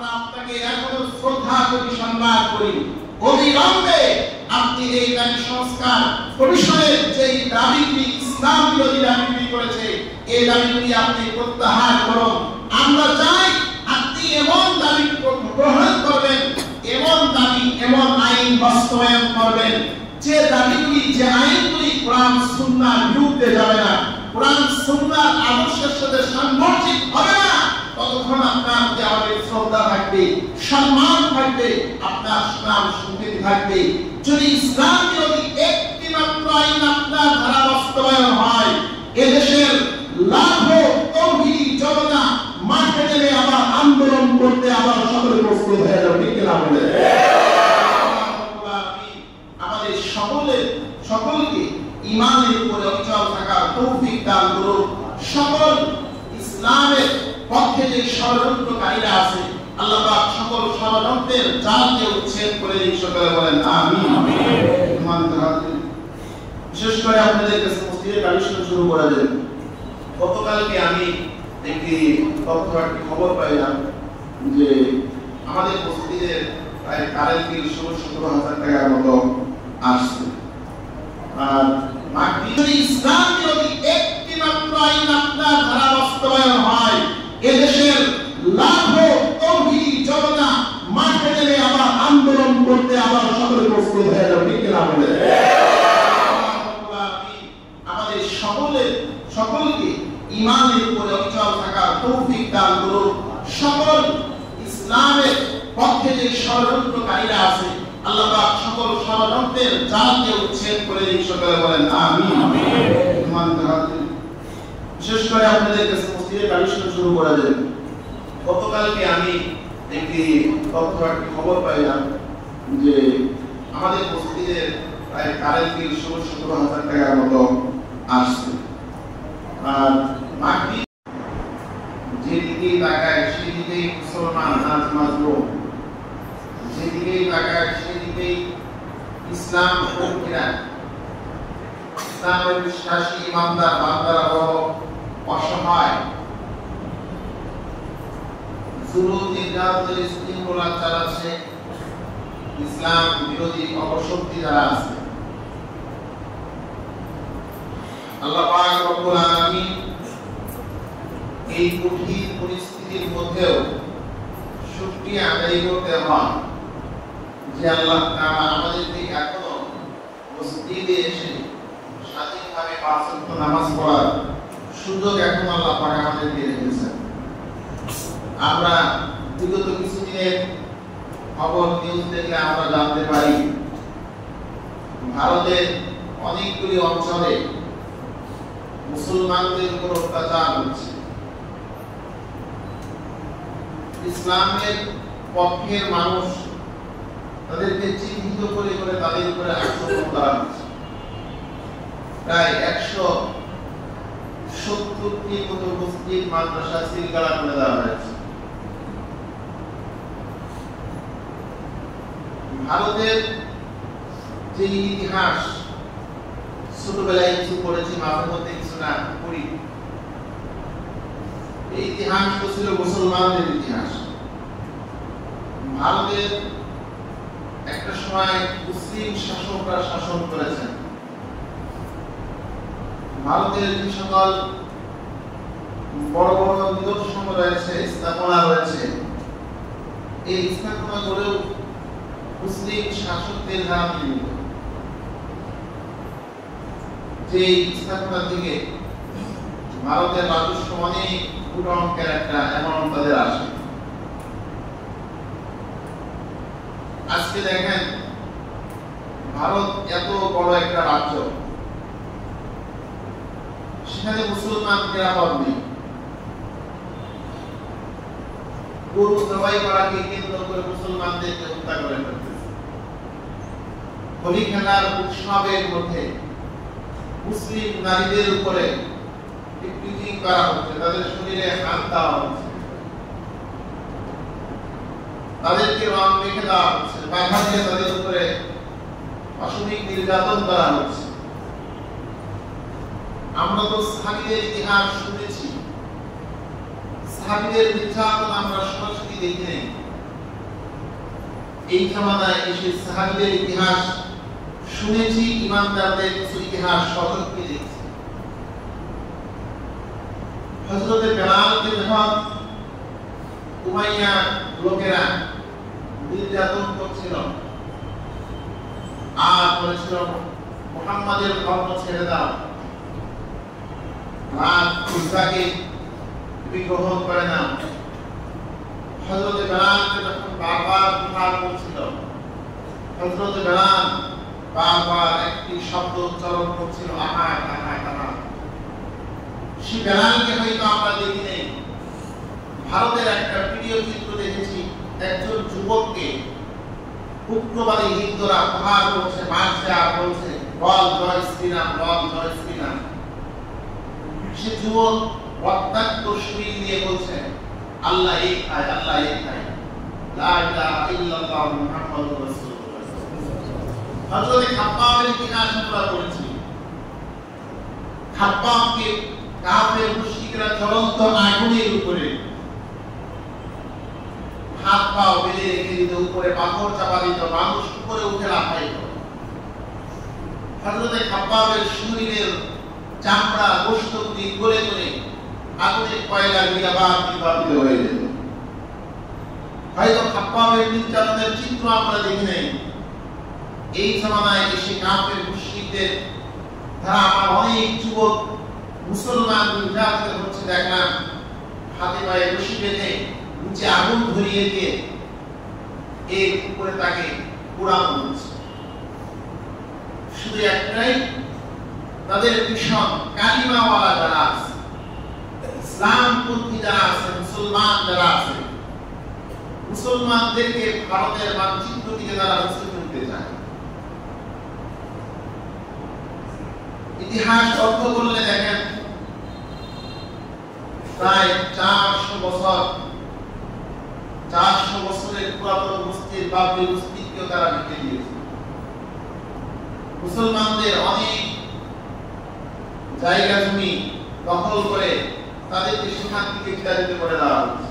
আমরা আপনাকে এখনো শ্রদ্ধা করি, সম্মান করি। অবিলম্বে আপনি এই নারী সংস্কার কমিশনের যে দাবিগুলি ইসলাম বিরোধী দাবিগুলি করেছে, এই দাবিগুলি আপনি প্রত্যাহার করুন। আমরা চাই আপনি এমন দাবি গ্রহণ করবেন, এমন দাবি, এমন আইন বাস্তবায়ন করবেন যে দাবিগুলি, যে আইনগুলি কোরআন সুন্নাহর বিরুদ্ধে যাবে না, কোরআন সুন্নাহর আদর্শের সাথে সাংঘর্ষিক হবে না। ততক্ষণ আপনার প্রতি আমাদের শ্রদ্ধা থাকবে, সম্মান থাকবে, আপনার সুনাম সুখ্যাতি থাকবে। যদি ইসলাম বিরোধী একটি মাত্র আইন আপনার ধারা বাস্তবায়ন হয়, এদেশের লাখো তৌহিদি জনতা মাঠে নেমে আবার আন্দোলন করতে আবার সকলে প্রস্তুত হয়ে যাবে। ঠিক কিনা বলে? আমাদের সকলকে ঈমানের উপরে অচল থাকার তৌফিক দান করুন। সকল ইসলামের পক্ষে যে ষড়যন্ত্রকারীরা আছে, আল্লাহ পাক সকল ষড়যন্ত্রের জালকে উচ্ছেদ করে দিন। সকলে বলেন আমিন। বিশেষ করে আপনাদের কাছে মসজিদের কালেকশন শুরু করা যায়। গতকালকে আমি একটি খবর পাইলাম যে আমাদের মসজিদের প্রায় কারেন্ট বিল ১৬-১৭,০০০ টাকার মতো আসছে। আর যদি ইসলাম বিরোধী একটি মাত্র আইন আপনার ধারা বাস্তবায়ন হয়, এদেশের লাখো তৌহিদি জনতা মাঠে নেমে আবার আন্দোলন করতে আবার সকলে প্রস্তুত হয়ে যাবে। ঠিক কিনা বলে? আমাদের সকলকে ঈমানের উপরে অচল থাকার তৌফিক দান করুন। সকল ইসলামের পক্ষে যে ষড়যন্ত্রকারীরা আছে, আল্লাহ পাক সকল ষড়যন্ত্রের জালকে উচ্ছেদ করে দিন। সকলে বলেন আমিন। বিশেষ করে আপনাদের কাছে মসজিদের কালেকশন শুরু করা যায়। গতকালকে আমি একটি খবর পাইলাম যে আমাদের মসজিদের প্রায় কারেন্ট বিল ১৬-১৭,০০০ টাকার মতো আসছে। আর মাটি যেদিকে তাকায় সেদিকেই মুসলমান আজ মাজলুম, যেদিকেই তাকায় সেদিকেই ইসলাম পন্থীরা, ইসলামের বিশ্বাসী ইমানদার বান্দারা বড় অসহায়, জুলুম নির্যাতনের শৃঙ্খলা চালাচ্ছে ইসলাম বিরোধী অপশক্তি যারা আছে। আল্লাহ পাক রব্বুল আলামিন এই কঠিন পরিস্থিতির মধ্যেও শুকরিয়া আদায় করতে হয় যে আল্লাহ তাআলা আমাদেরকে এখনো মসজিদে এসে স্বাধীনভাবে ৫ ওয়াক্ত নামাজ পড়ার সুযোগ এখন আল্লাহ পাক আমাদেরকে রেখেছেন। আমরা বিগত কিছুদিনের খবর নিউজ দেখলে আমরা জানতে পারি ভারতের অনেকগুলি অঞ্চলে মুসলমানদের উপর অত্যাচার হচ্ছে। ইসলামের পক্ষের মানুষ তাদেরকে চিহ্নিত করে তাদের উপরে আক্রমণ করা হচ্ছে। প্রায় ১৭০টির মতো মসজিদ মাদ্রাসা সিলগালা করে দেওয়া হয়েছে। ভারতের যে ইতিহাস ছোটবেলায় কিছু পড়েছি, মাঝে মধ্যে কিছু না পড়ি, এই ইতিহাস তো ছিল মুসলমানদের ইতিহাস। ভারতের একটা সময় মুসলিম শাসকরা শাসন করেছেন। ভারতের যে সকল বড় বড় নিদর্শন রয়েছে, স্থাপনা রয়েছে, এই স্থাপনা গড়েও মুসলিম শাসকদের দ্বারা নির্মিত। যে স্থাপনা থেকে ভারতের রাজস্ব অনেক কোটি অঙ্কের একটা অ্যামাউন্ট তাদের আসে। আজকে দেখেন ভারত এত বড় একটা রাজ্য, সেখানে মুসলমান নিরাপদ নেই। গরু জবাই করাকে কেন্দ্র করে মুসলমানদেরকে হত্যা করে ফেলতেছে। হোলি খেলার উৎসবের মধ্যে মুসলিম নারীদের উপরে পিটিং করা হচ্ছে, তাদের শরীরে হাত দেওয়া হচ্ছে, তাদেরকে রং মেখে দেওয়া হচ্ছে, বাধা দিয়ে তাদের উপরে অশ্লীল নির্যাতন করা হচ্ছে। আমরা তো সাহাবীদের ইতিহাস শুনেছি, সাহাবীদের নির্যাতন আমরা সরাসরি দেখি নাই, এই জামানায় এসে সাহাবীদের ইতিহাস শুনেছি, ইমানদারদের কিছু ইতিহাস সতর্কে দেখছি। হযরত বেলালকে যখন উমাইয়া লোকেরা নির্যাতন করছিল আর বলেছিল মুহাম্মাদের ধর্ম ছেড়ে দাও, আর ঈসাকে তুমি গ্রহণ করে নাও, হযরত বেলালকে যখন বারবার প্রহার করছিল, হযরত বেলাল বারবার একটি শব্দ উচ্চারণ করছিল, আহার আহার আহার। সেই বেলালকে হয়তো আমরা দেখি নেই। ভারতের একটা ভিডিও চিত্র দেখেছি, একজন যুবককে উগ্রবাদী হিন্দুরা প্রহার করছে, মারছে আর বলছে বল জয় শ্রীরাম, বল জয় শ্রীরাম। সে যুবক রক্তাক্ত শরীর নিয়ে বলছে আল্লাহ এক হয়, আল্লাহ এক হয়, লা ইলাহা ইল্লাল্লাহ মুহাম্মাদুর রাসূলুল্লাহ। হযরত খাব্বাবের ইতিহাস আমরা পড়েছি। খাব্বাবকে কাফের মুশরিকরা জ্বলন্ত আগুনের উপরে হাত পা বেঁধে রেখে দিত, উপরে পাথর চাপা দিত, মানুষ উপরে উঠে লাফাইত। হযরত খাব্বাবের শরীরের চামড়া গোশতগুলি গলে গলে আগুনের কয়লা দিয়ে আবার নির্বাপিত হয়ে যেত। হয়তো খাব্বাবের নির্যাতনের চিত্র আমরা দেখি নাই। এই জামানায় এসে কাফের মুশরিকদের তারা আমার অনেক যুবক মুসলমান নির্যাতিত হচ্ছে দেখলাম, হাতে পায়ে রশি বেঁধে নিচে আগুন ধরিয়ে দিয়ে এর উপরে তাকে পোড়ানো হচ্ছে। শুধু একটাই, তাদের মিশন কালিমাওয়ালা যারা আছে, ইসলামপন্থী যারা আছে, মুসলমান যারা আছে, মুসলমানদেরকে ভারতের মানচিত্র থেকে তারা মুছে ফেলতে চায়। ইতিহাস অর্থ করলে দেখেন প্রায় 400 বছরের পুরাতন মসজিদ বাবরি মসজিদকে তারা ভেঙে দিয়েছে। মুসলমানদের অনেক জায়গা জমি দখল করে তাদেরকে সেখান থেকে বিতাড়িত করে দেওয়া হচ্ছে।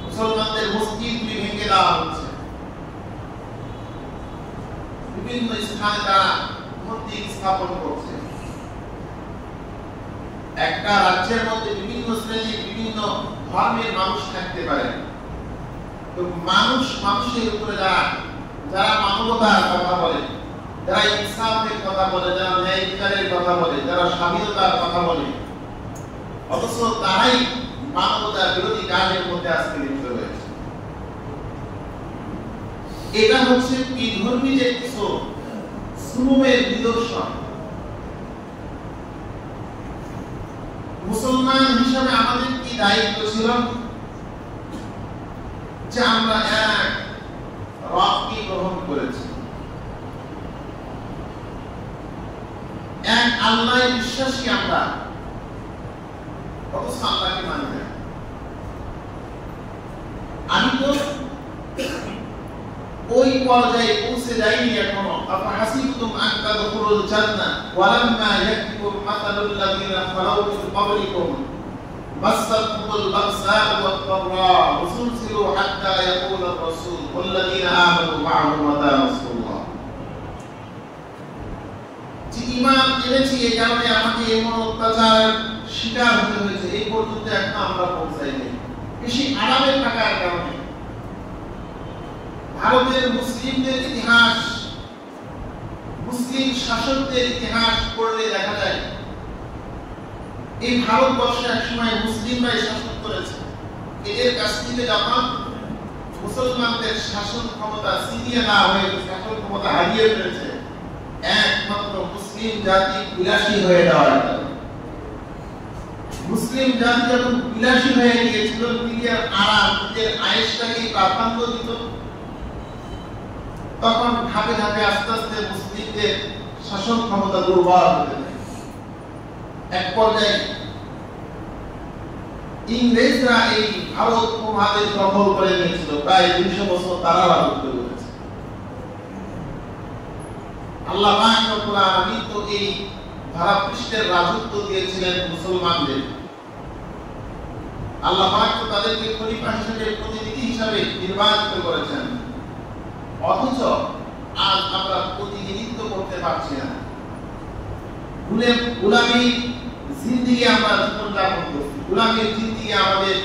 মুসলমানদের মসজিদগুলি ভেঙে দেওয়া হচ্ছে। বিভিন্ন স্থানে তারা মসজিদ স্থাপন করছে। একটা রাজ্যের মধ্যে বিভিন্ন শ্রেণীর বিভিন্ন ধর্মের মানুষ থাকতে পারে, তো মানুষের উপরে যারা মানবতার কথা বলে, যারা ইনসাফের কথা বলে, যারা ন্যায় বিচারের কথা বলে, যারা স্বাধীনতার কথা বলে, অথচ তারাই মানবতার বিরোধী কাজের মধ্যে আজকে লিপ্ত রয়েছে। এটা হচ্ছে বিধর্মী যে কিছু জুলুমের নিদর্শন। মুসলমান হিসাবে আমাদের কি দায়িত্ব ছিল যে আমরা এক রবকে গ্রহণ করেছি, এক আল্লাহ বিশ্বাসী আমরা, অথচ আল্লাহকে মানি না। আমি তো ওই পর্যায়ে পৌঁছে যাইনি এখনো। আফাহাসিবতুম আন তাদখুলুল জান্নাহ ওয়ালাম্মা ইয়াকুম মাসালুল লাযিনা খালাউ মিন ক্বাবলিকুম মাসাতহুমুল বা'সাউ ওয়াদ-দাররা ওয়া যুলজিলু হাত্তা ইয়াকুলার রাসূল ওয়াল্লাযিনা আমানু মা'আহু মাতা নাসরুল্লাহ। যে ঈমান এনেছি এই কারণে আমাকে এমন অত্যাচার শিকার হতে হয়েছে, এই পর্যন্ত এখন আমরা পৌঁছাইনি। বেশি আরামের থাকার কারণে ভারতের মুসলিমদের ইতিহাস, মুসলিম শাসকদের ইতিহাস পড়লে দেখা যায় এই ভারতবর্ষে একসময় মুসলিমরাই শাসন করেছে। এদের কাছ থেকে যখন মুসলমানদের শাসন ক্ষমতা ছিনিয়ে নেওয়া হয়েছে, শাসন ক্ষমতা হারিয়ে ফেলেছে, একমাত্র মুসলিম জাতি বিলাসী হয়ে যাওয়ার কারণে। মুসলিম জাতি যখন বিলাসী হয়ে গিয়েছিল, নিজের আরাম, নিজের আয়েশটাকে প্রাধান্য দিত, তখন ধাপে ধাপে আস্তে আস্তে মুসলিমদের শাসন ক্ষমতা দুর্বল হতে থাকে। এক পর্যায়ে ইংরেজরা এই ভারত উপমহাদেশ দখল করে নিয়েছিল, প্রায় 200 বছর তারা রাজত্ব করেছে। আল্লাহ পাক রব্বুল আলামিন তো এই ধারাপৃষ্ঠের রাজত্ব দিয়েছিলেন মুসলমানদের। আল্লাহ পাক তো তাদেরকে খলিফা হিসেবে, প্রতিনিধি হিসেবে নির্বাচিত করেছেন। অথচ আজ আমরা প্রতিনিধিত্ব করতে পারছি না। গোলামী জিন্দেগি আমরা জীবন যাপন করছি, গোলামীর জিন্দেগি আমাদের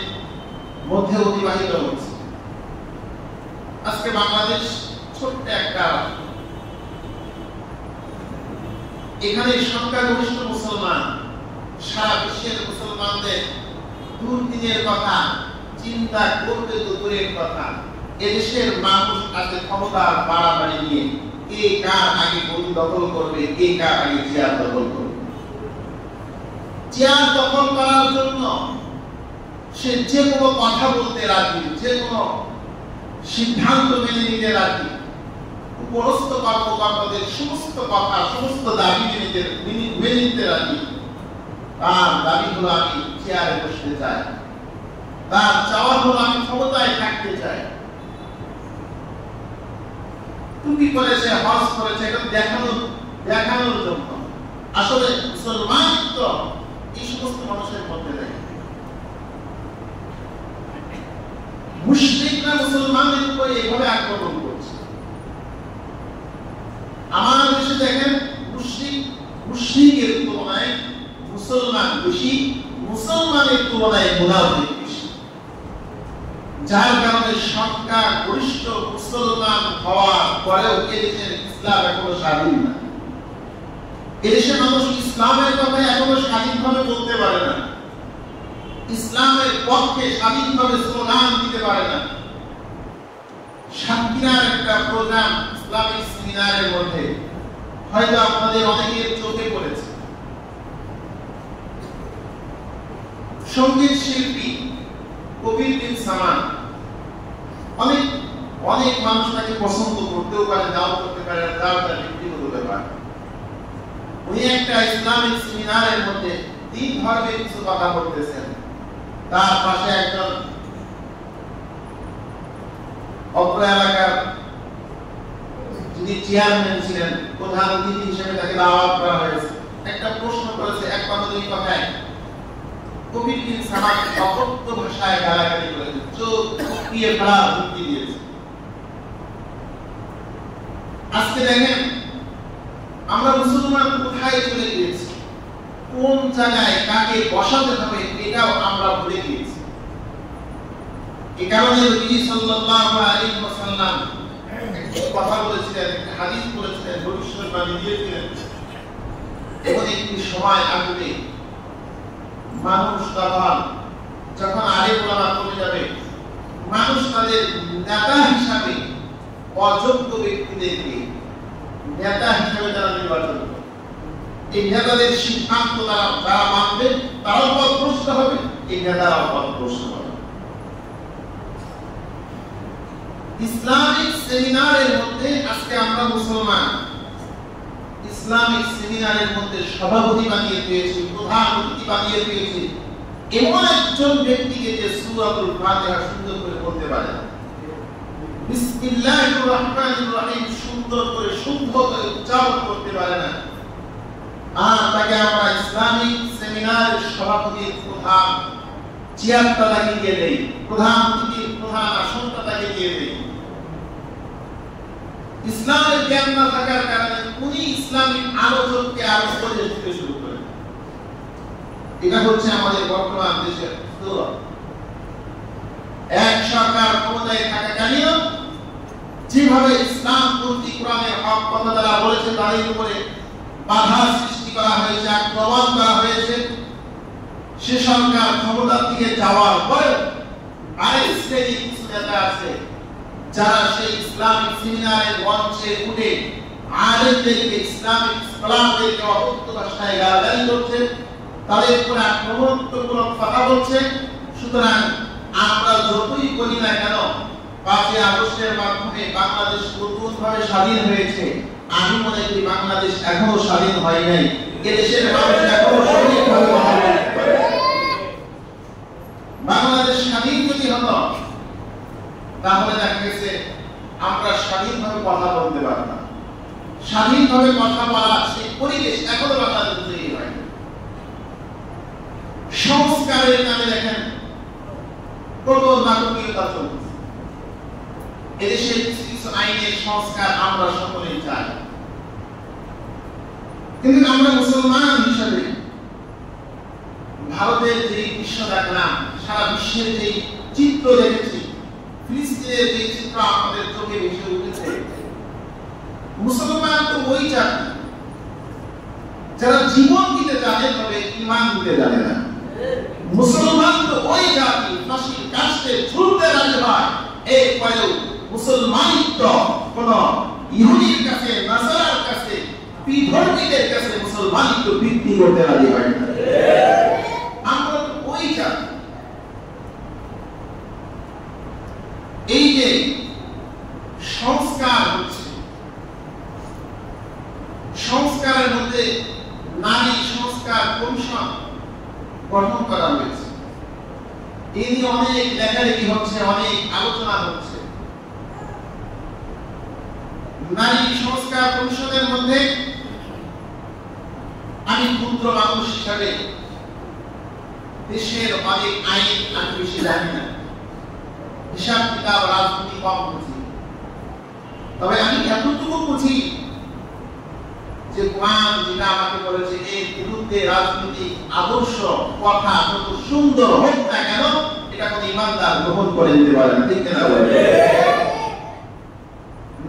মধ্যে অতিবাহিত হচ্ছে। আজকে বাংলাদেশ ছোট্ট একটা, এখানে সংখ্যাগরিষ্ঠ মুসলমান, সারা বিশ্বের মুসলমানদের দুর্দিনের কথা চিন্তা করতে তো দূরের কথা, এদেশের মানুষ আজকে ক্ষমতা বাড়াবাড়ি নিয়ে কে কার আগে গদি দখল করবে, কে কার আগে চেয়ার দখল করবে। চেয়ার দখল করার জন্য সে যে কোনো কথা বলতে রাজি, যে কোনো সিদ্ধান্ত মেনে নিতে রাজি, উপরস্থ কর্মকর্তাদের সমস্ত কথা, সমস্ত দাবি মেনে নিতে রাজি। তার দাবি হলো আমি চেয়ারে বসতে চাই, তার চাওয়া হলো আমি ক্ষমতায় থাকতে চাই। টুপি করেছে, হজ করেছে, এটা দেখানোর জন্য। আসলে মুসলমান তো এই সমস্ত মানুষের মধ্যে নেই। মুশরিকরা মুসলমানদের উপর এইভাবে আক্রমণ করছে। আমার দেশে দেখেন মুশরিকের তুলনায় মুসলমান বেশি, মুসলমানের তুলনায় মুনাফিক বেশি, যার কারণে সংখ্যা গরিষ্ঠ মুসলমান হওয়ার পরেও এদেশের ইসলাম এখনো স্বাধীন না। এদেশের মানুষ ইসলামের কথা এখনো স্বাধীনভাবে বলতে পারে না, ইসলামের পক্ষে স্বাধীনভাবে স্লোগান দিতে পারে না। সাতক্ষীরার একটা প্রোগ্রাম ইসলামিক সেমিনারের মধ্যে হয়তো আপনাদের অনেকের চোখে পড়েছে। সঙ্গীত শিল্পী কবির বিন সামান, অনেক মানুষ তাকে পছন্দ করতেও পারে, নাও করতে পারে, তার ব্যক্তিগত ব্যাপার। উনি একটা ইসলামিক সেমিনারের মধ্যে তিন ধর্মের কিছু কথা বলতেছেন। তার পাশে একজন অত্র এলাকার যিনি চেয়ারম্যান ছিলেন, প্রধান অতিথি হিসেবে তাকে দাওয়াত করা হয়েছে। একটা প্রশ্ন করেছে, এক কথা দুই কথায় কবির বিন সামাদ অকথ্য ভাষায় গালাগালি করেছে, চোখ দিয়ে ফেলা হুমকি দিয়েছে। আজকে দেখেন আমরা মুসলমান কোথায় চলে গিয়েছি, কোন জায়গায় কাকে বসাতে হবে এটাও আমরা ভুলে গিয়েছি। এই কারণে নবী সাল্লাল্লাহু আলাইহি ওয়াসাল্লাম কথা বলেছিলেন, হাদিস বলেছিলেন, ভবিষ্যৎবাণী দিয়েছিলেন, এমন একটি সময় আসবে মানুষ যখন আলেম ওলামা কমে যাবে, মানুষ তাদের নেতা হিসাবে অযোগ্য ব্যক্তিদেরকে নেতা হিসাবে তারা নির্বাচন করবে। এই নেতাদের সিদ্ধান্ত যারা মানবে তারাও পথভ্রষ্ট হবে, এই নেতারাও পথভ্রষ্ট হবে। ইসলামিক সেমিনারের মধ্যে আজকে আমরা মুসলমান ইসলামিক সেমিনারের মধ্যে সভাপতি বানিয়ে পেয়েছি, প্রধান অতিথি বানিয়ে পেয়েছি এমন একজন ব্যক্তিকে যে সূরাতুল ফাতিহা সুন্দর করে বলতে পারে, বিসমিল্লাহির রহমানির রহিম সুন্দর করে শুদ্ধ করে উচ্চারণ করতে পারে না, আর তাকে আমরা ইসলামিক সেমিনারের সভাপতি প্রধান চেয়ারটা তাকে দিয়ে দেই, প্রধান অতিথির প্রধান আসনটা তাকে দিয়ে দেই। ইসলামের জ্ঞান না থাকার কারণে উনি ইসলামিক আলোচককে আরো উপদেশ দিতে শুরু করেন। এটা হচ্ছে আমাদের বর্তমান দেশের দুর্নীতি। এক সরকার ক্ষমতায় থাকাকালীন যেভাবে ইসলাম পন্থী কোরআনের হক কথা তারা বলেছে তাদের উপরে বাধা সৃষ্টি করা হয়েছে, আক্রমণ করা হয়েছে, সে সরকার ক্ষমতার দিকে যাওয়ার পরে আরেক শ্রেণীর কিছু নেতা আছে যারা সেই ইসলামিক সেমিনারের মঞ্চে উঠে আলেমদেরকে, ইসলামিক স্কলারদেরকে অকথ্য ভাষায় গালাগালি করছে, তাদের উপর আক্রমণাত্মক কথা বলছে। সুতরাং আমরা যতই বলি না কেন 5ই আগস্টের মাধ্যমে বাংলাদেশ নতুনভাবে স্বাধীন হয়েছে, আমি মনে করি বাংলাদেশ এখনো স্বাধীন হয় নাই। এদেশের মানুষ এখনো সঠিকভাবে কথা বলতে পারে। বাংলাদেশ স্বাধীন যদি হতো তাহলে দেখা গেছে আমরা স্বাধীনভাবে কথা বলতে পারতাম। স্বাধীনভাবে কথা বলার সেই পরিবেশ এখনো বাংলাদেশ তৈরি হয়নি। সংস্কারের নামে দেখেন কত নাটকীয়তা চলছে। এদেশের কিছু কিছু আইনের সংস্কার আমরা সকলেই চাই, কিন্তু আমরা মুসলমান হিসাবে ভারতের যে দৃশ্য দেখলাম, সারা বিশ্বের যে চিত্র দেখেছি, ফিলিস্তিনের যে চিত্র আমাদের চোখে ভেসে উঠেছে, মুসলমান তো ওই জাতি যারা জীবন দিতে জানে তবে ঈমান দিতে জানে না। মুসলমান তো ওই জাতি ফাঁসির কাস্তে ঝুলতে রাজি হয়, এই পরেও মুসলমানিত্ব কোন ইহুদির কাছে, নাসারার কাছে, বিধর্মীদের কাছে মুসলমানিত্ব বৃদ্ধি করতে রাজি হয় না। আমরা তো ওই জাতি। এই যে সংস্কার হচ্ছে, সংস্কারের মধ্যে নারী সংস্কার কমিশন গঠন করা হয়েছে, এই নিয়ে অনেক লেখালেখি হচ্ছে, অনেক আলোচনা হচ্ছে। নারী সংস্কার কমিশনের মধ্যে আমি ক্ষুদ্র মানুষ হিসাবে দেশের অনেক আইন আমি বেশি জানি না, হিসাব কিতাব রাজনীতি কম বুঝি, তবে আমি এতটুকু বুঝি যে কোরআন যেটা আমাকে বলেছে এর বিরুদ্ধে রাজনীতিক আদর্শ কথা যত সুন্দর হোক না কেন এটা কোন ইমানদার গ্রহণ করে নিতে পারে না, ঠিক না?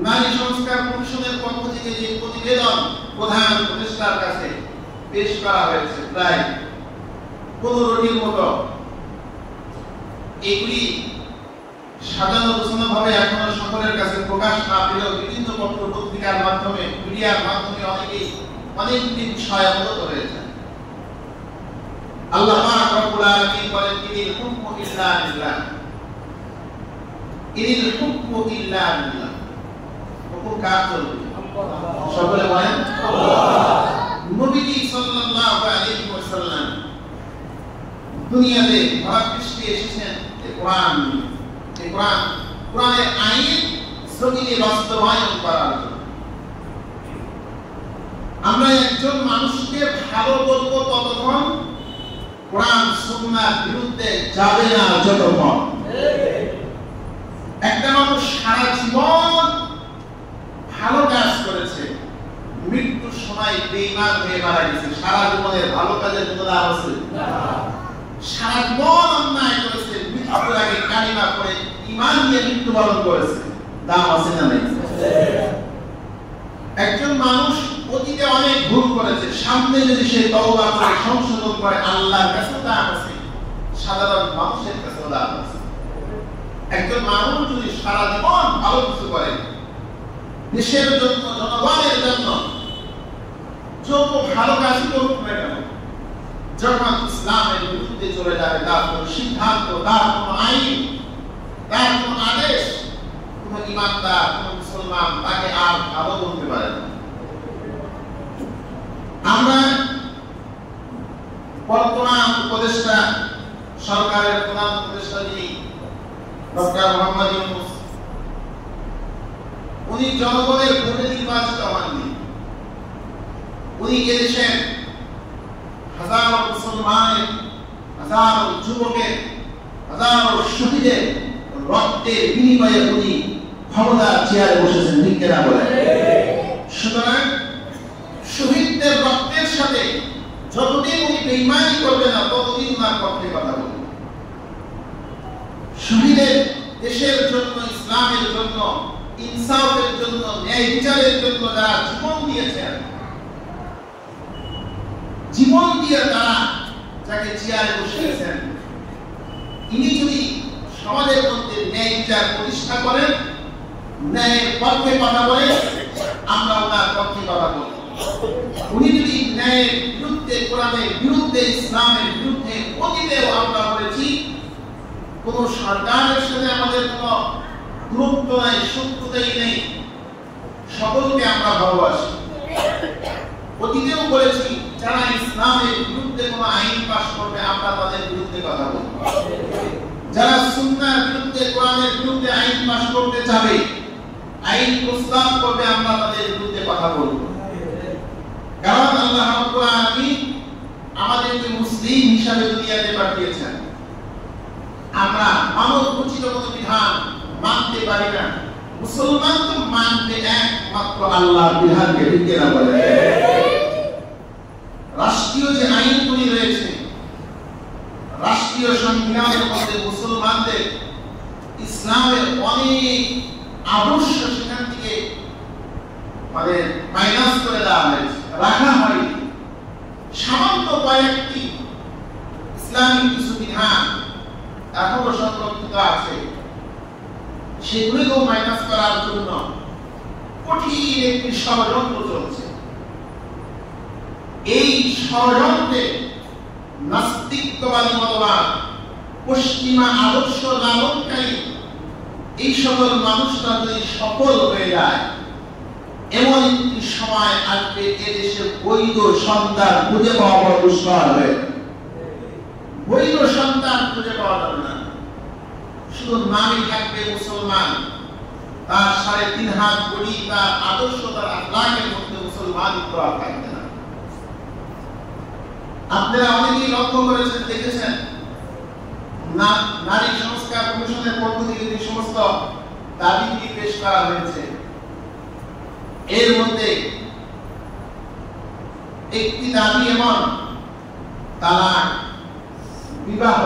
নারী সংস্কার কমিশনের পক্ষ থেকে যে প্রতিবেদন প্রধান উপদেষ্টার কাছে পেশ করা হয়েছে প্রায় 15টির মতো, এগুলি সাজানো গোছানো ভাবে এখনো সকলের কাছে প্রকাশ না পেলেও বিভিন্ন পত্র পত্রিকার মাধ্যমে, মিডিয়ার মাধ্যমে অনেকেই অনেকগুলি বিষয় অবগত হয়েছে। আল্লাহ পাক রব্বুল আলামিন বলেন, ইনিল হুকমু ইল্লা লিল্লাহ, ইনিল হুকমু ইল্লা লিল্লাহ। হুকুম কার চলবে? সকলে বলেন আল্লাহ। নবীজি সাল্লাল্লাহু আলাইহি ওয়াসাল্লাম দুনিয়াতে ধরাপৃষ্ঠে এসেছেন কোরআন, এই কোরআনের আইন জমিনে বাস্তবায়ন করার জন্য। আমরা একজন মানুষকে ভালো বলবো ততক্ষণ কোরআন সুন্নাহর বিরুদ্ধে যাবে না যতক্ষণ। একটা মানুষ সারা জীবন ভালো কাজ করেছে, মৃত্যুর সময় বেঈমান হয়ে মারা গেছে, সারা জীবনের ভালো কাজের কোনো লাভ আছে না। সারা জীবন অন্যায় করেছে, মৃত্যুর আগে কালিমা পড়ে ঈমান নিয়ে মৃত্যুবরণ করেছে, দাম আছে না নাই? একজন মানুষ অতীতে অনেক ভুল করেছে, সামনে যদি সে তওবা করে সংশোধন করে আল্লাহর কাছে দাম আছে, সাধারণ মানুষের কাছে দাম আছে। একজন মানুষ যদি সারা জীবন ভালো কিছু করে, দেশের জন্য, জনগণের জন্য যত ভালো কাজ করুক না কেন, যখন ইসলামের বিরুদ্ধে চলে যাবে তার কোনো সিদ্ধান্ত, তার কোনো আইন, তার কোনো আদেশ কোনো ইমানদার, কোনো মুসলমান তাকে আর ভালো বলতে পারে না। আমরা বর্তমান উপদেষ্টা, সরকারের প্রধান উপদেষ্টা যিনি ডক্টর মোহাম্মদ ইউনূস, উনি জনগণের ভোটে নির্বাচিত হননি। উনি এদেশের হাজারো মুসলমানের, হাজারো যুবকের, হাজারো শহীদের রক্তের বিনিময়ে উনি ক্ষমতার চেয়ারে বসেছেন, ঠিক না বলেন? সুতরাং শহীদদের রক্তের সাথে যতদিন উনি বেঈমানি করবে না ততদিন ওনার পক্ষে কথা বলবে। শহীদের দেশের জন্য, ইসলামের জন্য, ইনসাফের জন্য, ন্যায় বিচারের জন্য যারা জীবন দিয়েছেন, জীবন দিয়ে তারা যাকে চেয়ারে বসিয়েছেন, ইনি যদি সমাজের মধ্যে ন্যায় বিচার প্রতিষ্ঠা করেন, ন্যায়ের পক্ষে কথা বলেন, আমরা ওনার পক্ষে কথা বলব। উনি যদি ন্যায়ের বিরুদ্ধে, কোরআনের বিরুদ্ধে, ইসলামের বিরুদ্ধে, অতীতেও আমরা বলেছি কোন সরকারের সাথে আমাদের কোন দূরত্ব নাই, শত্রুতাই নেই, সকলকে আমরা ভালোবাসি। অতীতেও বলেছি যারা ইসলামের বিরুদ্ধে কোন আইন পাস করবে আমরা তাদের বিরুদ্ধে কথা বলব। যারা সুন্নাহর বিরুদ্ধে, কোরআনের বিরুদ্ধে আইন পাস করতে যাবে, আইন প্রস্তাব করবে, আমরা তাদের বিরুদ্ধে কথা বলব। কারণ আল্লাহ রাব্বুল আলামিন আমাদেরকে মুসলিম হিসাবে দুনিয়াতে পাঠিয়েছেন। আমরা মানব রচিত কোনো বিধান মানতে পারি না, মুসলমান তো মানবে একমাত্র আল্লাহর বিধানকে, ঠিক কিনা বলেন? রাষ্ট্রীয় যে আইনগুলি রয়েছে, রাষ্ট্রীয় সংবিধানের মধ্যে মুসলমানদের ইসলামের অনেক আদর্শ সেখান থেকে মাইনাস করে দেওয়া হয়েছে, রাখা হয়নি। সামান্য কয়েকটি ইসলামিক কিছু বিধান এখনো সংরক্ষিত আছে, সেগুলিকেও মাইনাস করার জন্য কঠিন একটি ষড়যন্ত্র চলছে। এই ষড়যন্ত্রে নাস্তিকবাদী মতবাদ, পশ্চিমা আদর্শ লালনকারী এই সকল মানুষরা যদি সফল হয়ে যায়, এমন একটি সময় আসবে এদেশে বৈধ সন্তান খুঁজে পাওয়া বড় দুষ্কর হবে। বৈধ সন্তান খুঁজে পাওয়া যাবে না, শুধু নামই থাকবে মুসলমান, তার 3.5 হাত বডি, তার আদর্শ, তার আখলাকের মধ্যে মুসলমান করা থাকবে না। আপনারা অনেকেই লক্ষ্য করেছেন, দেখেছেন, নারী সংস্কার কমিশনের পক্ষ থেকে যে সমস্ত দাবিগুলি পেশ করা হয়েছে, এর মধ্যে একটি দাবি এমন, তালাক, বিবাহ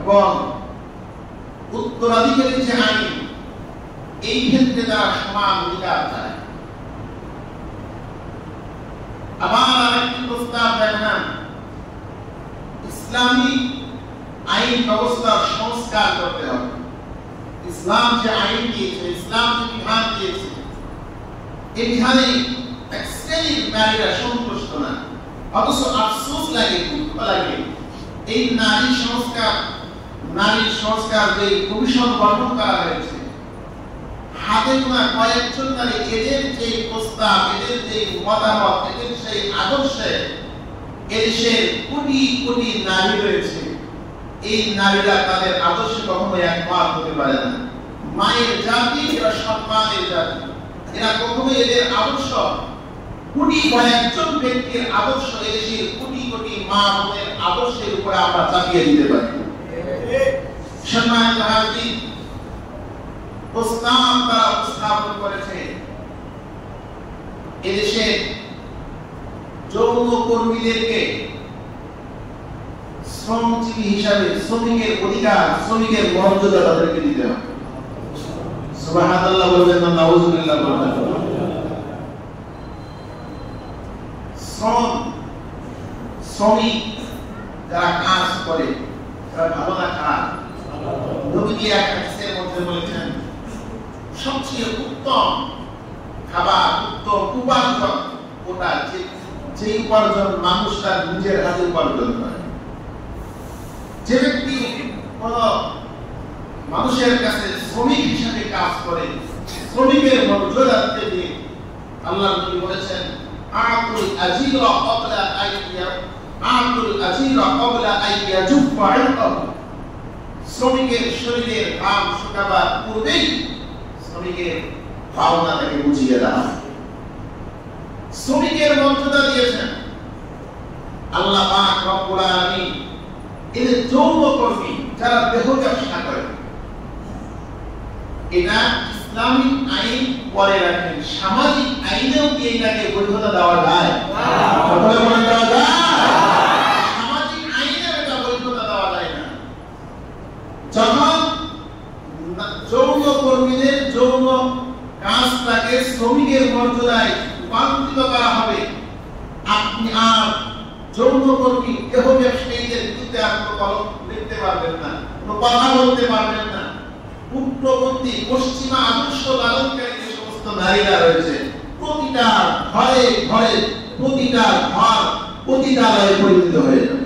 এবং উত্তরাধিকারী যে আইন, এই ক্ষেত্রে তারা সমান অধিকার চায়। আবার আরেকটি প্রস্তাব দেন, ইসলামী আইন ব্যবস্থার সংস্কার করতে হবে। ইসলাম যে আইন দিয়েছে, ইসলাম যে বিধান দিয়েছে, এই বিধানে এক শ্রেণীর নারীরা সন্তুষ্ট না, অথচ আফসোস লাগে, দুঃখ লাগে, এই নারীর সংস্কার যে কমিশন গঠন করা হয়েছে, হাতে গোনা কয়েকজন নারী, এদের যে প্রস্তাব, এদের যে মতামত, এদের সেই আদর্শে এদেশের কোটি কোটি নারী রয়েছে, এই নারীরা তাদের আদর্শে কখনো একমত হতে পারে না। মায়ের জাতি, এরা সম্মানের জাতি, এরা কখনো এদের আদর্শ, কোটি কয়েকজন ব্যক্তির আদর্শ, এদেশের কোটি কোটি মা বোনের আদর্শের উপরে আমরা চাপিয়ে দিতে পারি। সম্মানিত হাজির, প্রস্তাব তারা উপস্থাপন করেছে, এদেশে যৌন কর্মীদেরকে শ্রমজীবী হিসাবে শ্রমিকের অধিকার, শ্রমিকের মর্যাদা তাদেরকে দিতে হবে। সুবহানাল্লাহ বলবেন না, নাউযুবিল্লাহ বলবেন। শ্রমিক যারা কাজ করে, তারা ভালো না খারাপ? নবীজি এক হাদিসের মধ্যে বলেছেন, সবচেয়ে উত্তম খাবার, উত্তম উপার্জন ওটা যে উপার্জন মানুষ তার নিজের হাতে উপার্জন করে। যে ব্যক্তি কোন মানুষের কাছে শ্রমিক হিসেবে কাজ করে, শ্রমিকের মর্যাদা দিয়ে আল্লাহ নবী বলেছেন, আতুল আজিরা ক্বাবলা আইয়াজুফা ইরকাহু, শ্রমিকের শরীরের ঘাম শুকাবার পূর্বেই শ্রমিকের পাওনা তাকে বুঝিয়ে দেওয়া। শ্রমিকের মর্যাদা দিয়েছেন আল্লাহ পাক রব্বুল আলামিন। এদের যৌন কর্মী যারা দেহ ব্যবসা করে, এটা ইসলামিক আইন পরে রাখেন, সামাজিক আইনেও কি এটাকে বৈধতা দেওয়া যায়? সকলে বলেন দেওয়া যায়? সামাজিক আইনে এটা বৈধতা দেওয়া যায় না। যখন যৌন কর্মীদের যৌন কাজটাকে শ্রমিকের মর্যাদায় রূপান্তরিত করা হবে, আপনি আর যৌন কর্মী দেহ ব্যবসায়ীদের বিরুদ্ধে আর কোনো কলম লিখতে পারবেন না, কোনো কথা বলতে পারবেন না। উগ্রপন্থী পশ্চিমা আদর্শ লালনকারী যে সমস্ত নারীরা রয়েছে, প্রতিটা ঘরে ঘরে, প্রতিটা ঘর পতিতালয়ে পরিণত হয়ে যাবে।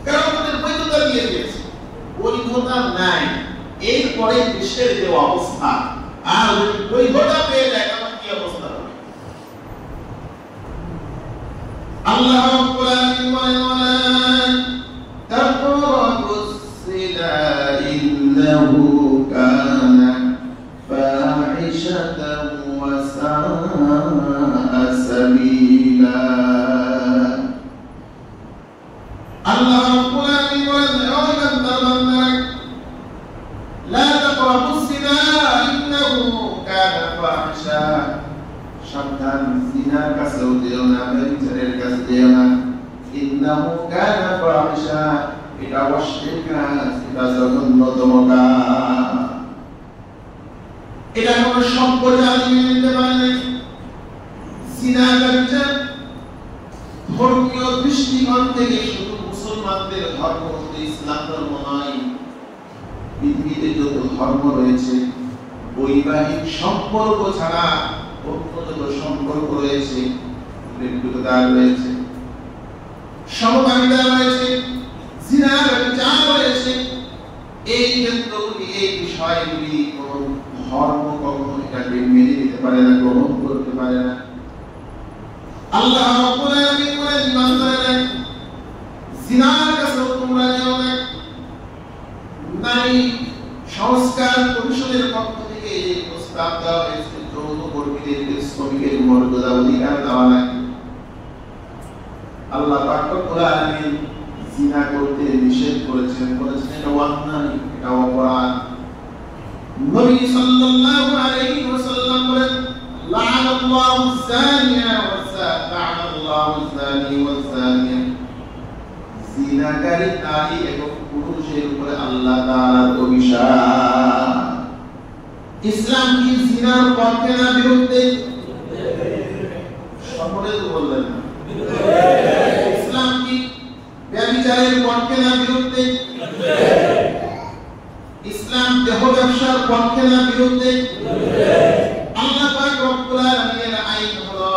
কারণ তাদের বৈধতা দিয়ে দিয়েছে, বৈধতা নাই। এরপরে দেশের যে অবস্থা, আর যদি বৈধতা পেয়ে যায় তখন কি অবস্থা হবে? আল্লাহ রাব্বুল আলামিন বলেন, তাকরাবুস সিনা ইন্নাহু কানা ফাহিশাতান ওয়া সাআ সাবিলা। আল্লাহ রাব্বুল আলামিন বলেন, লা তাকরাবু ইন্নাহু কানা ফাহিশা, সাবধান জিনার কাছেও যেও না, ব্যভিচারের কাছে যেও না। ইন্নাহু কানা ফাহিশা, এটা অশ্লীল কাজ, এটা জঘন্যতম কাজ। এটা কোন সম্প্রদায় নিতে পারে না। জিনা ব্যভিচার ধর্মীয় দৃষ্টিকোণ থেকে শুধু মুসলমানদের ধর্ম, ইসলাম ধর্ম নয়, পৃথিবীতে যত ধর্ম রয়েছে, বৈবাহিক সম্পর্ক ছাড়া অন্য যত সম্পর্ক রয়েছে, ব্যক্তিগততা রয়েছে, সমকামিতা রয়েছে, জিনা ব্যভিচার রয়েছে, এই ক্ষেত্রগুলি, এই বিষয়গুলি কোন ধর্ম কখনো এটাকে মেনে নিতে পারে না, গ্রহণ করতে পারে না। আল্লাহ রাব্বুল আলামিন বলেন, ইমানদাররা, জিনার কাছে তোমরা যেও না। নারী সংস্কার কমিশনের পক্ষ থেকে এই প্রস্তাব দেওয়া হয়েছে, যৌন কর্মীদেরকে শ্রমিকের মর্যাদা অধিকার দেওয়া লাগে। আল্লাহ পাক রব্বুল আলামিন জিনা করতে নিষেধ করেছেন, বলেছেন এটা অন্যায়, এটা অপরাধ। নবী সাল্লাল্লাহু আলাইহি ওয়াসাল্লাম বলেন, লা'নাল্লাহু যানিয়া লা'নাল্লাহু যানি ওয়াজ যানিয়া, জিনাকারী নারী এবং পুরুষের উপরে আল্লাহ তাআলার অভিশাপ। ইসলাম কি জিনার পক্ষে না বিরুদ্ধে? সকলে তো বললেন না। ইসলাম কি ব্যভিচারের পক্ষে না বিরুদ্ধে? ইসলাম দেহ ব্যবসার পক্ষে না বিরুদ্ধে? আল্লাহ পাক রব্বুল আলামিনের আইন হলো,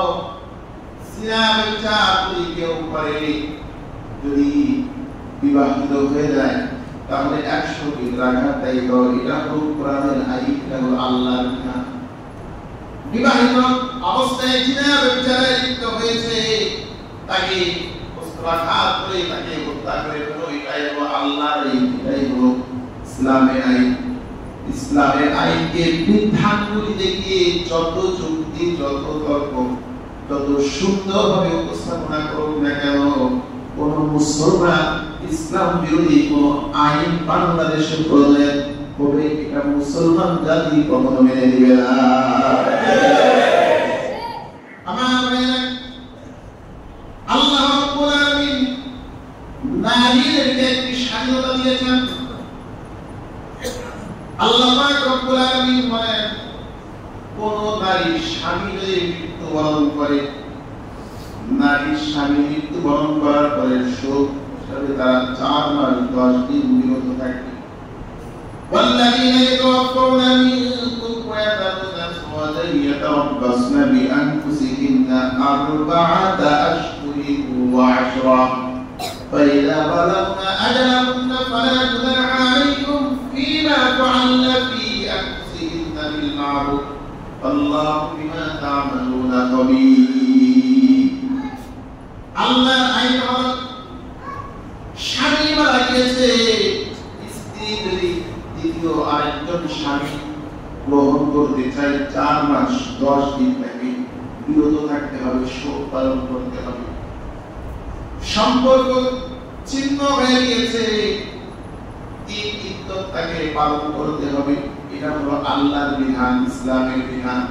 জিনা ব্যভিচার যদি কেউ করে, যদি বিবাহিত হয়ে যায়, তাহলে 100 দিন রাখার দায়িত্ব। এটা হলো কোরআনের আইন, এটা হলো আল্লাহর বিধান। বিবাহিত অবস্থায় জিনা ব্যভিচারে লিপ্ত হয়েছে, তাকে রাখার করে, তাকে হত্যা করে ফেলো, এটাই হলো আল্লাহর আইন, এটাই হলো ইসলামের আইন। ইসলামের আইনকে বিধানগুলি দেখিয়ে যত যুক্তি, যত তর্ক, যত সুন্দরভাবে উপস্থাপনা করুক না কেন, কোন মুসলমান ইসলাম বিরোধী কোন আইন বাংলাদেশে প্রণয়ন হবে, এটা মুসলমান জাতি কখনো মেনে নেবে না। আল্লাহ রাব্বুল আলামিন নারীদেরকে একটি স্বাধীনতা দিয়েছেন। আল্লাহ পাক রব্বুল আলামিন বলেন, কোন নারীর স্বামী যদি মৃত্যুবরণ করে, নারীর স্বামী মৃত্যুবরণ করার পরে শোক হিসাবে তারা 4 মাস 10 দিন বিরত থাকবে। والذين يتوفون منكم ويذرون أزواجا يتربصن بأنفسهن 4 أشهر وعشرا فإذا بلغن أجلهن فلا جناح عليكم فيما فعلن في أنفسهن بالمعروف والله بما تعملون خبير। আল্লাহ আইন হলো, স্বামী মারা গিয়েছে, স্ত্রী যদি দ্বিতীয় আরেকজন স্বামী গ্রহণ করতে চায়, 4 মাস 10 দিন তাকে বিরত থাকতে হবে, শোক পালন করতে হবে। সম্পর্ক ছিন্ন হয়ে গিয়েছে, 3 ইদ্দত তাকে পালন করতে হবে। এটা হলো আল্লাহর বিধান, ইসলামের বিধান।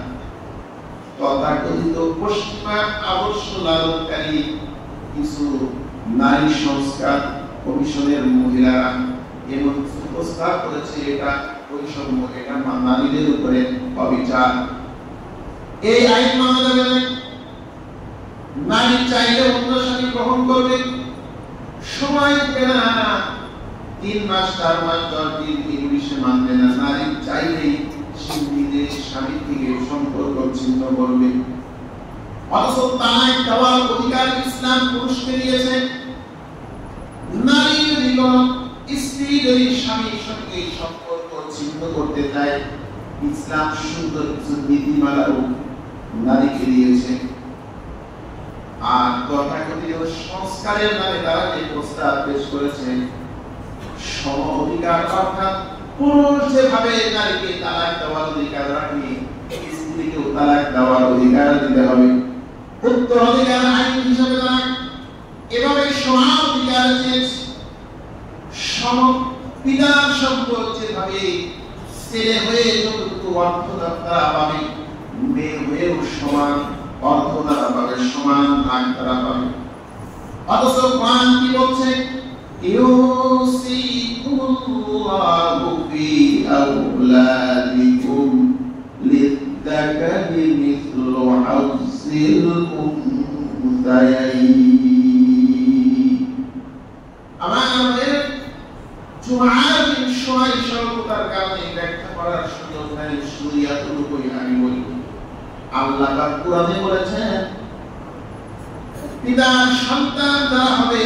তথাকথিত পশ্চিমা আদর্শ লালনকারী কিছু নারী সংস্কার কমিশনের মহিলারা এমন প্রস্তাব করেছে, এটা বৈষম্য, এটা নারীদের উপরে অবিচার। এই আইন মানা যাবে না। নারী চাইলে অন্য স্বামী গ্রহণ করবে, সময় দেবে না। 3 মাস 4 মাস 10 দিন এগুলি সে মানবে না। নারী চাইলেই সে নিজের স্বামী থেকে সম্পর্ক ছিন্ন করবে। অথচ তালাক দেওয়ার অধিকার ইসলাম পুরুষকে দিয়েছে। নারী যদি কোনো স্ত্রী যদি স্বামীর সঙ্গে সম্পর্ক ছিন্ন করতে চায়, ইসলাম সুন্দর কিছু নীতিমালাও নারীকে দিয়েছে। আর তথাকথিত সংস্কারের নামে তারা যে প্রস্তাব পেশ করেছে, সম অধিকার, অর্থাৎ পুরুষ যেভাবে নারীকে তালাক দেওয়ার অধিকার রাখে, স্ত্রীকেও তালাক দেওয়ার অধিকার দিতে হবে। উত্তরাধিকার আইন হিসাবে তারা এভাবে সমান অধিকার চেয়েছে। সম পিতার সম্পদ যেভাবে ছেলে হয়ে যতটুকু অর্থ তারা পাবে, মেয়ে হয়েও সমান অর্থ তারা পাবে, সমান ভাগ তারা পাবে। অথচ কোরআন কি বলছে? ইউসিকুমুল্লাহু ফি আওলাদিকুম লিযযাকারি মিসলু হাযযিল উনসায়াইন। আমাদের জুমার দিন সময় স্বল্পতার কারণে ব্যাখ্যা করার সুযোগ নাই, শরীয়তটুকুই আমি বলি। আল্লাহ পাক কোরআনে বলেছেন পিতার সন্তান যারা হবে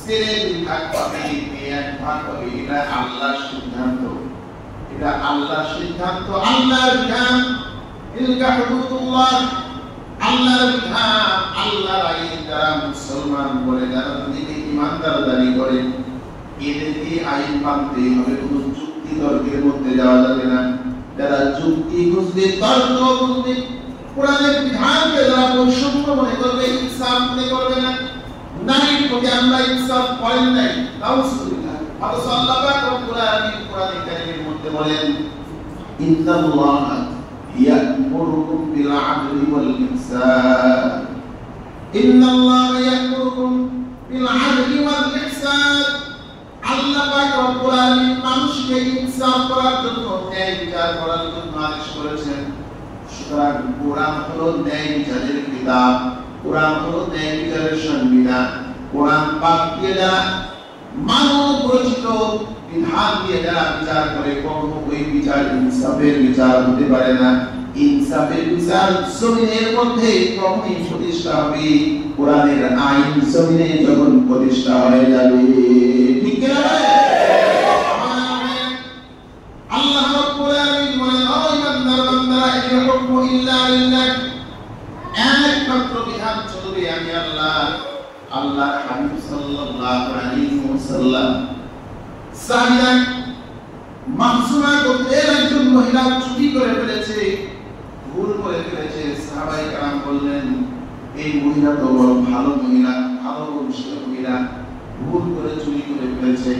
ছেলে দুই ভাগ পাবে, মেয়ে এক ভাগ পাবে। এটা আল্লাহর সিদ্ধান্ত, এটা আল্লাহর সিদ্ধান্ত, আল্লাহর বিধান। তিলকা হুদুদুল্লাহ, আল্লাহর বিধান, আল্লাহর আইন। যারা মুসলমান বলে, যারা নিজেকে ঈমানদার দাবি করে, এদেরকে আইন মানতে হবে, কোনো যুক্তি তর্কের মধ্যে যাওয়া যাবে না। যারা যুক্তি বুঝবে, তর্ক বুঝবে, কোরআনের বিধানকে যারা বৈষম্য মনে করবে, ইনসাফ মনে করবে না, নারীর প্রতি আমরা ইনসাফ করেন নাই, নাউজুবিল্লাহ। অথচ আল্লাহ পাক রব্বুল আলামিন কোরআনে কারীমের মধ্যে বলেন, ইন্নাল্লাহা ইয়া'মুরুকুম বিল আদলি ওয়াল ইহসান, ইন্নাল্লাহা ইয়া'মুরুকুম বিল আদলি ওয়াল ইহসান। আল্লাহ পাক রব্বুল আলামিন মানুষকে ইনসাফ করার জন্য, ন্যায় বিচার করার জন্য আদেশ করেছেন। সুতরাং কোরআন হলো ন্যায় বিচারের কিতাব, কোরআন হলো ন্যায় বিচারের সংবিধান। কোরআন পাক দিয়ে যারা মানব রচিত বিধান দিয়ে যারা বিচার করে, কখনো ওই বিচার ইনসাফের বিচার হতে পারে না। ইনসাফের বিচার জমিনের মধ্যে কখনই প্রতিষ্ঠা হবে, কোরআনের আইন জমিনে যখন প্রতিষ্ঠা হয়ে যাবে। ঠিক কি না? আল্লাহ রাব্বুল আলামিন বলেন, ও ইমানদার বান্দারা, ইন হুকমু ইল্লা লিল্লাহ, একমাত্র বিধান চলবে আমি আল্লাহ। আল্লাহর হাবিব সাল্লাল্লাহু আলাইহি ওয়াসাল্লাম সাহিরা মাহসুমা গোত্রের একজন মহিলা চুরি করে ফেলেছে, ভুল করে ফেলেছে। সাহাবায়ে কেরাম বললেন, এই মহিলা তো বড় ভালো মহিলা, ভালো বংশের মহিলা, ভুল করে চুরি করে ফেলেছে।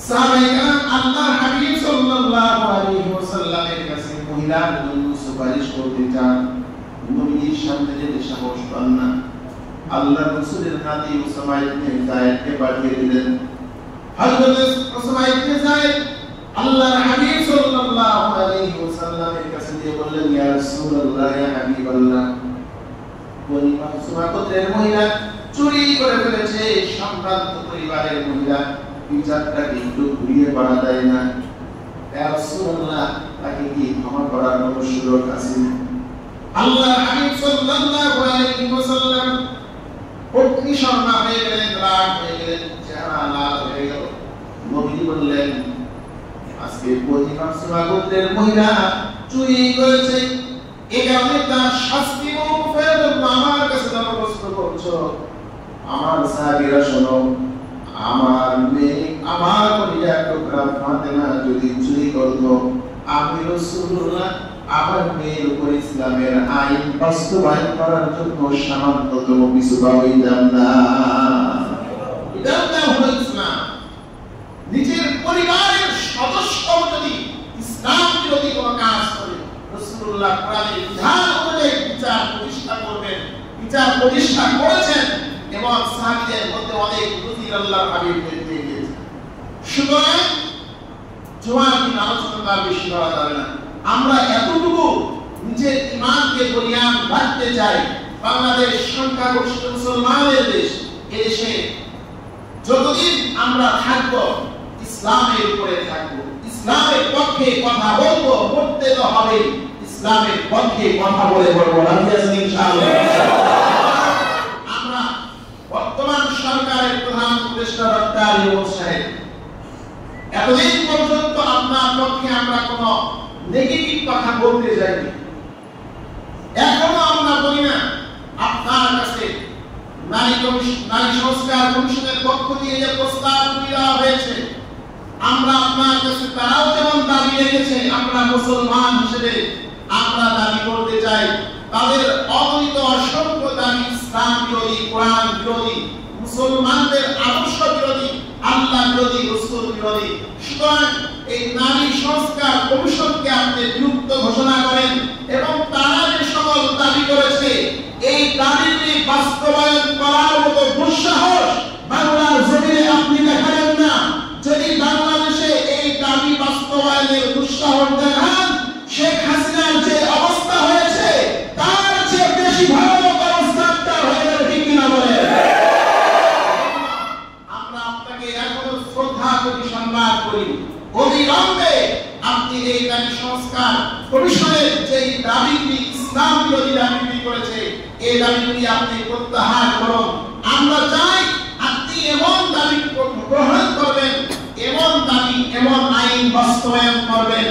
সাহাবায়ে কেরাম আল্লাহর হাবিব সাল্লাল্লাহু আলাইহি ওয়াসাল্লামের কাছে মহিলার জন্য সুপারিশ করতে চান, নবীর সামনে যেতে সাহস পান না। আল্লাহর রাসূলের নাতি উসামা ইবনে যায়েদকে পাঠিয়ে দিলেন। হযরত উসামা ইবনে যায়েদ আল্লাহর হাবিব সাল্লাল্লাহু আলাইহি ওয়াসাল্লামের কাছে গিয়ে বললেন, ইয়া রাসূলুল্লাহ, ইয়া হাবিবাল্লাহ, ওই মাসুমা গোত্রের মহিলা চুরি করে ফেলেছে, সম্ভ্রান্ত পরিবারের মহিলা, বিচারটা একটু ঘুরিয়ে করা যায় না? ইয়া রাসূলুল্লাহ, তাকে কি ক্ষমা করার কোনো সুযোগ আছে? আল্লাহর হাবিব সাল্লাল্লাহু আলাইহি ওয়াসাল্লাম অগ্নি শর্মা হয়ে গেলেন, রাগ হয়ে গেলেন, চেহারা লাল হয়ে গেল। নবী বললেন, আজকে মাসুমা গোত্রের মহিলা চুরি করেছে, এই কারণে তার শাস্তি মওকুফের জন্য আমার কাছে দরখাস্ত করছো। আমার সাহাবীরা শোনো, আমার মেয়ে, আমার কলিজার টুকরা ফাতেমা যদি চুরি করতো, আমি রাসূলুল্লাহ আমার মেয়ের উপর ইসলামের আইন বাস্তবায়ন করার জন্য সামান্যতম কিছু পাইতাম না। এটা হলো ইসলাম। নিজের পরিবারের সদস্য যদি ইসলাম বিরোধী কোনো কাজ করে, রাসূলুল্লাহ কোরআনের বিধান অনুযায়ী বিচার প্রতিষ্ঠা করবেন, বিচার প্রতিষ্ঠা করেছেন এবং সাহাবীদের মধ্যে অনেক নজির আল্লাহর হাবিব দিয়ে দিয়েছেন। সুতরাং জুমার দিন আলোচনা বেশি করা যাবে না। আমরা এতটুকু নিজের ঈমানকে বুনিয়াদ রাখতে চাই। বাংলাদেশ সংখ্যাগরিষ্ঠ মুসলমানের দেশ, এদেশে যতদিন আমরা থাকব ইসলামের উপরে থাকব, ইসলামের পক্ষে কথা বলবো, করতে তো হবে ইসলামের পক্ষে কথা বলে বলবো, ইনশাআল্লাহ। আমরা বর্তমান সরকারের প্রধান উপদেষ্টা ডক্টর ইউনূস সাহেব, এতদিন পর্যন্ত আপনার পক্ষে আমরা কোনো নেগেটিভ কথা বলতে যাইনি, এখনো আমরা বলি না। আপনার কাছে নারী সংস্কার কমিশনের পক্ষ দিয়ে যে প্রস্তাব দেওয়া হয়েছে, আমরা আপনার কাছে তারাও যেমন দাবি রেখেছে, আমরা মুসলমান হিসেবে আমরা দাবি করতে চাই, তাদের অগণিত অসংখ্য দাবি ইসলাম বিরোধী, কোরআন বিরোধী, মুসলমানদের আদর্শ বিরোধী, আল্লাহ বিরোধী, রাসূল বিরোধী। সুতরাং এই নারী সংস্কার কমিশনকে আপনি বিলুপ্ত ঘোষণা করেন এবং তারা যে সকল দাবি করেছে এই দাবিগুলি বাস্তবায়ন করার মতো দুঃসাহস বাংলার জমিনে আপনি দেখালেন না। যদি বাংলাদেশে এই দাবি বাস্তবায়নের দুঃসাহস দেখান, শেখ হাসিনার যে অবস্থা হয়েছে তার চেয়ে বেশি ভয়ানক অবস্থা হয়ে যাবে, ঠিক কিনা বলেন? আমরা আপনাকে এখনো শ্রদ্ধা করি, সম্মান করি। অবিলম্বে আপনি এই দাবি সংস্কার কমিশনের যে দাবিগুলি ইসলাম বিরোধী দাবিগুলি করেছে এই দাবিগুলি আপনি প্রত্যাহার করুন। আমরা চাই আপনি এমন দাবি গ্রহণ করবেন, এমন দাবি, এমন আইন বাস্তবায়ন করবেন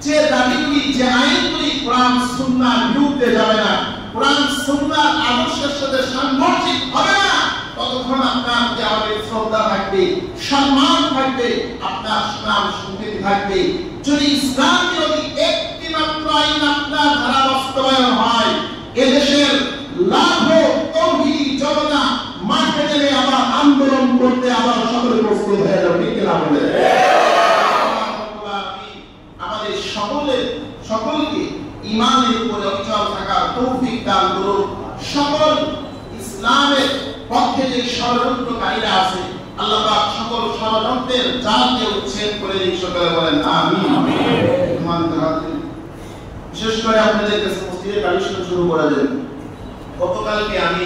যে দাবিগুলি, যে আইনগুলি কোরআন সুন্নাহর বিরুদ্ধে যাবে না, কোরআন সুন্নাহর আদর্শের সাথে সাংঘর্ষিক হবে না। ততক্ষণ আপনার প্রতি আমাদের শ্রদ্ধা থাকবে, সম্মান থাকবে, আপনার সুনাম সুখ্যাতি থাকবে। যদি ইসলাম বিরোধী একটি মাত্র আইন আপনার ধারা বাস্তবায়ন হয়, এদেশের লাখো তৌহিদি জনতা মাঠে নেমে আবার আন্দোলন করতে আবার সকলে প্রস্তুত হয়ে যাবে, ঠিক কিনা বলেন? আমাদের সকলকে ঈমানের উপরে অচল থাকার তৌফিক দান করুন। সকল ইসলামের পক্ষে যে ষড়যন্ত্রকারীরা আছে, আল্লাহ পাক সকল ষড়যন্ত্রের জালকে উচ্ছেদ করে দিন, সকলে বলেন আমিন। বিশেষ করে আপনাদের কাছে মসজিদের কালেকশন শুরু করা যাবে। গতকালকে আমি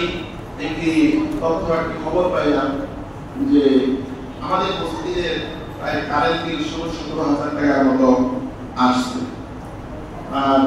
একটি খবর পাইলাম যে আমাদের মসজিদের প্রায় কারেন্ট বিল ১৬-১৭ হাজার টাকার মতো আসছে। আর